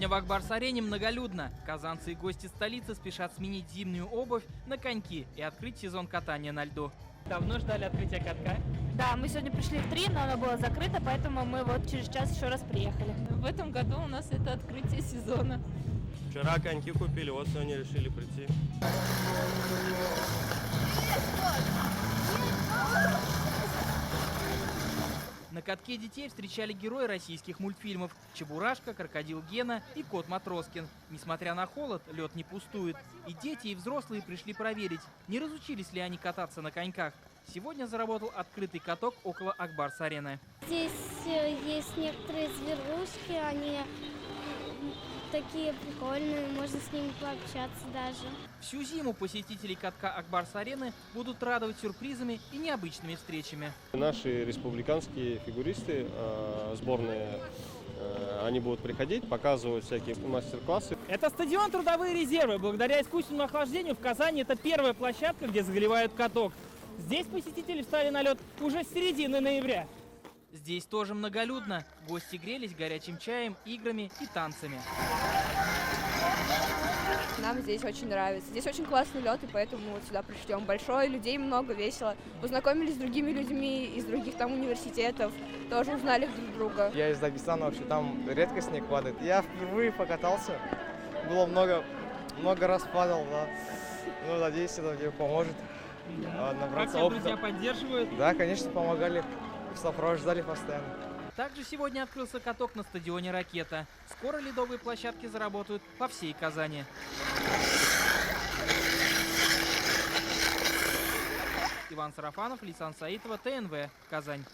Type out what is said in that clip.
Сегодня в Акбарс-арене многолюдно. Казанцы и гости столицы спешат сменить зимнюю обувь на коньки и открыть сезон катания на льду. Давно ждали открытия катка? Да, мы сегодня пришли в 3, но оно было закрыто, поэтому мы вот через час еще раз приехали. В этом году у нас это открытие сезона. Вчера коньки купили, вот сегодня решили прийти. На катке детей встречали герои российских мультфильмов Чебурашка, Крокодил Гена и Кот Матроскин. Несмотря на холод, лед не пустует. И дети, и взрослые пришли проверить, не разучились ли они кататься на коньках. Сегодня заработал открытый каток около Акбарс-арены. Здесь есть некоторые зверушки, они такие прикольные, можно с ними пообщаться даже. Всю зиму посетителей катка Акбарс-арены будут радовать сюрпризами и необычными встречами. Наши республиканские фигуристы, сборные, они будут приходить, показывать всякие мастер-классы. Это стадион «Трудовые резервы». Благодаря искусственному охлаждению в Казани это первая площадка, где заливают каток. Здесь посетители встали на лед уже с середины ноября. Здесь тоже многолюдно. Гости грелись горячим чаем, играми и танцами. Нам здесь очень нравится. Здесь очень классный лед, и поэтому мы вот сюда пришлем. Большое, людей много, весело. Познакомились с другими людьми из других там университетов, тоже узнали друг друга. Я из Дагестана, вообще там редко снег падает. Я впервые покатался, было много раз падал, да. Ну, надеюсь, это мне поможет набраться опыта. Друзья поддерживают? Да, конечно, помогали, сопровождали постоянно. Также сегодня открылся каток на стадионе «Ракета». Скоро ледовые площадки заработают по всей Казани. Иван Сарафанов, Лейсан Саитова, ТНВ, Казань.